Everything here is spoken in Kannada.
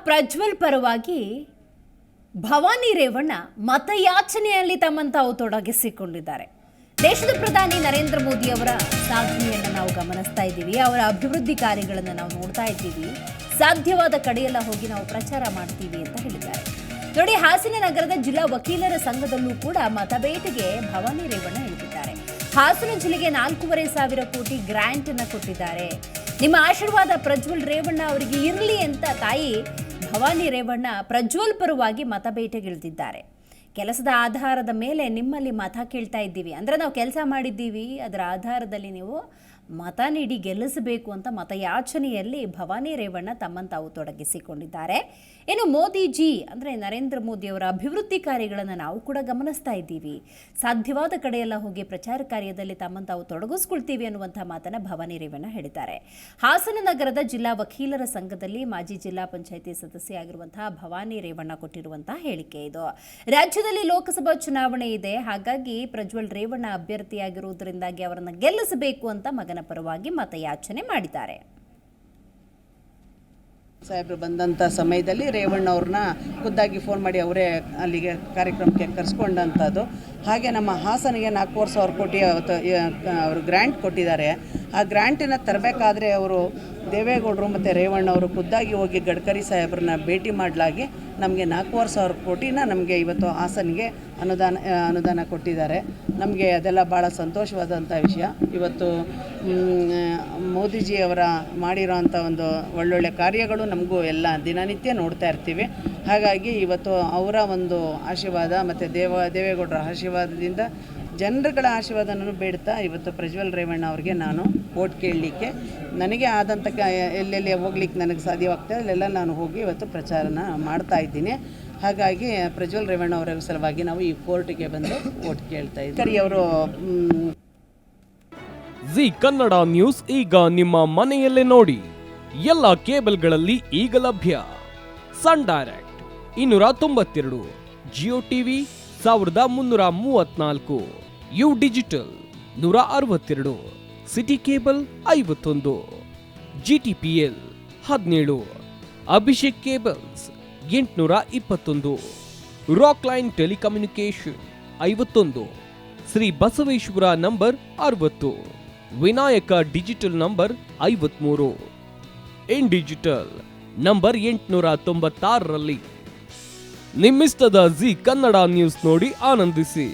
ಪ್ರಜ್ವಲ್ ಪರವಾಗಿ ಭವಾನಿ ರೇವಣ್ಣ ಮತಯಾಚನೆಯಲ್ಲಿ ತಮ್ಮನ್ನು ತಾವು ತೊಡಗಿಸಿಕೊಂಡಿದ್ದಾರೆ. ದೇಶದ ಪ್ರಧಾನಿ ನರೇಂದ್ರ ಮೋದಿ ಅವರ ಸಾಧನೆಯನ್ನು ನಾವು ಗಮನಿಸ್ತಾ ಇದ್ದೀವಿ, ಅವರ ಅಭಿವೃದ್ಧಿ ಕಾರ್ಯಗಳನ್ನು ನಾವು ನೋಡ್ತಾ ಇದ್ದೀವಿ. ಸಾಧ್ಯವಾದ ಕಡೆಯೆಲ್ಲ ಹೋಗಿ ನಾವು ಪ್ರಚಾರ ಮಾಡ್ತೀವಿ ಅಂತ ಹೇಳಿದ್ದಾರೆ. ನೋಡಿ, ಹಾಸನ ನಗರದ ಜಿಲ್ಲಾ ವಕೀಲರ ಸಂಘದಲ್ಲೂ ಕೂಡ ಮತಬೇಟೆಗೆ ಭವಾನಿ ರೇವಣ್ಣ ಇಳಿದಿದ್ದಾರೆ. ಹಾಸನ ಜಿಲ್ಲೆಗೆ 4,500 ಕೋಟಿ ಗ್ರಾಂಟ್ ಅನ್ನು ಕೊಟ್ಟಿದ್ದಾರೆ. ನಿಮ್ಮ ಆಶೀರ್ವಾದ ಪ್ರಜ್ವಲ್ ರೇವಣ್ಣ ಅವರಿಗೆ ಇರಲಿ ಅಂತ ತಾಯಿ ಭವಾನಿ ರೇವಣ್ಣ ಪ್ರಜ್ವಲ್ ಪರವಾಗಿ ಮತಬೇಟೆಗಿಳಿದಿದ್ದಾರೆ. ಕೆಲಸದ ಆಧಾರದ ಮೇಲೆ ನಿಮ್ಮಲ್ಲಿ ಮತ ಕೇಳ್ತಾ ಇದ್ದೀವಿ, ಅಂದರೆ ನಾವು ಕೆಲಸ ಮಾಡಿದ್ದೀವಿ, ಅದರ ಆಧಾರದಲ್ಲಿ ನೀವು ಮತ ನೀಡಿ ಗೆಲ್ಲಿಸಬೇಕು ಅಂತ ಮತಯಾಚನೆಯಲ್ಲಿ ಭವಾನಿ ರೇವಣ್ಣ ತಮ್ಮನ್ನು ತಾವು ತೊಡಗಿಸಿಕೊಂಡಿದ್ದಾರೆ. ಇನ್ನು ಮೋದಿಜಿ ಅಂದರೆ ನರೇಂದ್ರ ಮೋದಿಯವರ ಅಭಿವೃದ್ಧಿ ಕಾರ್ಯಗಳನ್ನು ನಾವು ಕೂಡ ಗಮನಿಸ್ತಾ ಇದ್ದೀವಿ. ಸಾಧ್ಯವಾದ ಕಡೆಯೆಲ್ಲ ಹೋಗಿ ಪ್ರಚಾರ ಕಾರ್ಯದಲ್ಲಿ ತಮ್ಮನ್ನು ತಾವು ತೊಡಗಿಸ್ಕೊಳ್ತೀವಿ ಅನ್ನುವಂಥ ಮಾತನ್ನು ಭವಾನಿ ರೇವಣ್ಣ ಹೇಳಿದ್ದಾರೆ. ಹಾಸನ ನಗರದ ಜಿಲ್ಲಾ ವಕೀಲರ ಸಂಘದಲ್ಲಿ ಮಾಜಿ ಜಿಲ್ಲಾ ಪಂಚಾಯಿತಿ ಸದಸ್ಯ ಆಗಿರುವಂತಹ ಭವಾನಿ ರೇವಣ್ಣ ಕೊಟ್ಟಿರುವಂತಹ ಹೇಳಿಕೆ ಇದು. ರಾಜ್ಯದಲ್ಲಿ ಲೋಕಸಭಾ ಚುನಾವಣೆ ಇದೆ, ಹಾಗಾಗಿ ಪ್ರಜ್ವಲ್ ರೇವಣ್ಣ ಅಭ್ಯರ್ಥಿಯಾಗಿರುವುದರಿಂದಾಗಿ ಅವರನ್ನು ಗೆಲ್ಲಿಸಬೇಕು ಅಂತ ಮಗನ ಪರವಾಗಿ ಮತಯಾಚನೆ ಮಾಡಿದ್ದಾರೆ. ಸಾಹೇಬರು ಬಂದಂಥ ಸಮಯದಲ್ಲಿ ರೇವಣ್ಣ ಅವ್ರನ್ನ ಖುದ್ದಾಗಿ ಫೋನ್ ಮಾಡಿ ಅವರೇ ಅಲ್ಲಿಗೆ ಕಾರ್ಯಕ್ರಮಕ್ಕೆ ಕರೆಸ್ಕೊಂಡಂಥದ್ದು. ಹಾಗೆ ನಮ್ಮ ಹಾಸನಿಗೆ 4,000 ಕೋಟಿ ಅವರು ಗ್ರ್ಯಾಂಟ್ ಕೊಟ್ಟಿದ್ದಾರೆ. ಆ ಗ್ರ್ಯಾಂಟನ್ನು ತರಬೇಕಾದ್ರೆ ಅವರು ದೇವೇಗೌಡರು ಮತ್ತು ರೇವಣ್ಣ ಅವರು ಖುದ್ದಾಗಿ ಹೋಗಿ ಗಡ್ಕರಿ ಸಾಹೇಬ್ರನ್ನ ಭೇಟಿ ಮಾಡಲಾಗಿ ನಮಗೆ 4,500 ಕೋಟಿನ ನಮಗೆ ಇವತ್ತು ಹಾಸನಿಗೆ ಅನುದಾನ ಕೊಟ್ಟಿದ್ದಾರೆ. ನಮಗೆ ಅದೆಲ್ಲ ಭಾಳ ಸಂತೋಷವಾದಂಥ ವಿಷಯ. ಇವತ್ತು ಮೋದಿಜಿಯವರ ಮಾಡಿರೋಂಥ ಒಂದು ಒಳ್ಳೊಳ್ಳೆ ಕಾರ್ಯಗಳು ನಮಗೂ ಎಲ್ಲ ದಿನನಿತ್ಯ ನೋಡ್ತಾ ಇರ್ತೀವಿ. ಹಾಗಾಗಿ ಇವತ್ತು ಅವರ ಒಂದು ಆಶೀರ್ವಾದ ಮತ್ತು ದೇವೇಗೌಡರ ಆಶೀರ್ವಾದದಿಂದ ಜನರುಗಳ ಆಶೀರ್ವಾದನೂ ಬೇಡ್ತಾ ಇವತ್ತು ಪ್ರಜ್ವಲ್ ರೇವಣ್ಣ ಅವ್ರಿಗೆ ನಾನು ವೋಟ್ ಕೇಳಲಿಕ್ಕೆ ನನಗೆ ಆದಂಥ ಎಲ್ಲೆಲ್ಲಿ ಹೋಗ್ಲಿಕ್ಕೆ ನನಗೆ ಸಾಧ್ಯವಾಗ್ತದೆ ಅಲ್ಲೆಲ್ಲ ನಾನು ಹೋಗಿ ಇವತ್ತು ಪ್ರಚಾರನ ಮಾಡ್ತಾ ಇದ್ದೀನಿ. ಹಾಗಾಗಿ ಪ್ರಜ್ವಲ್ ರೇವಣ್ಣ ಅವರ ಸಲುವಾಗಿ ನಾವು ಈ ಕೋರ್ಟಿಗೆ ಬಂದು ವೋಟ್ ಕೇಳ್ತಾ ಇದ್ದೀವಿ. ಅವರು ಜಿ ಕನ್ನಡ ನ್ಯೂಸ್ ಈಗ ನಿಮ್ಮ ಮನೆಯಲ್ಲೇ ನೋಡಿ. ಎಲ್ಲ ಕೇಬಲ್ಗಳಲ್ಲಿ ಈಗ ಲಭ್ಯ. Sun Direct 292, Jio TV 1334, U digital 162, City Cable 51, GTPL 17, Abhishek cables 821, Rock Line telecommunication 51, Shri Basaveshwara number 60, Vinayaka digital number 53, in digital number 896ರಲ್ಲಿ. ನಿಮ್ಮಿಸ್ತದ ಜಿ ಕನ್ನಡ ನ್ಯೂಸ್ ನೋಡಿ ಆನಂದಿಸಿ.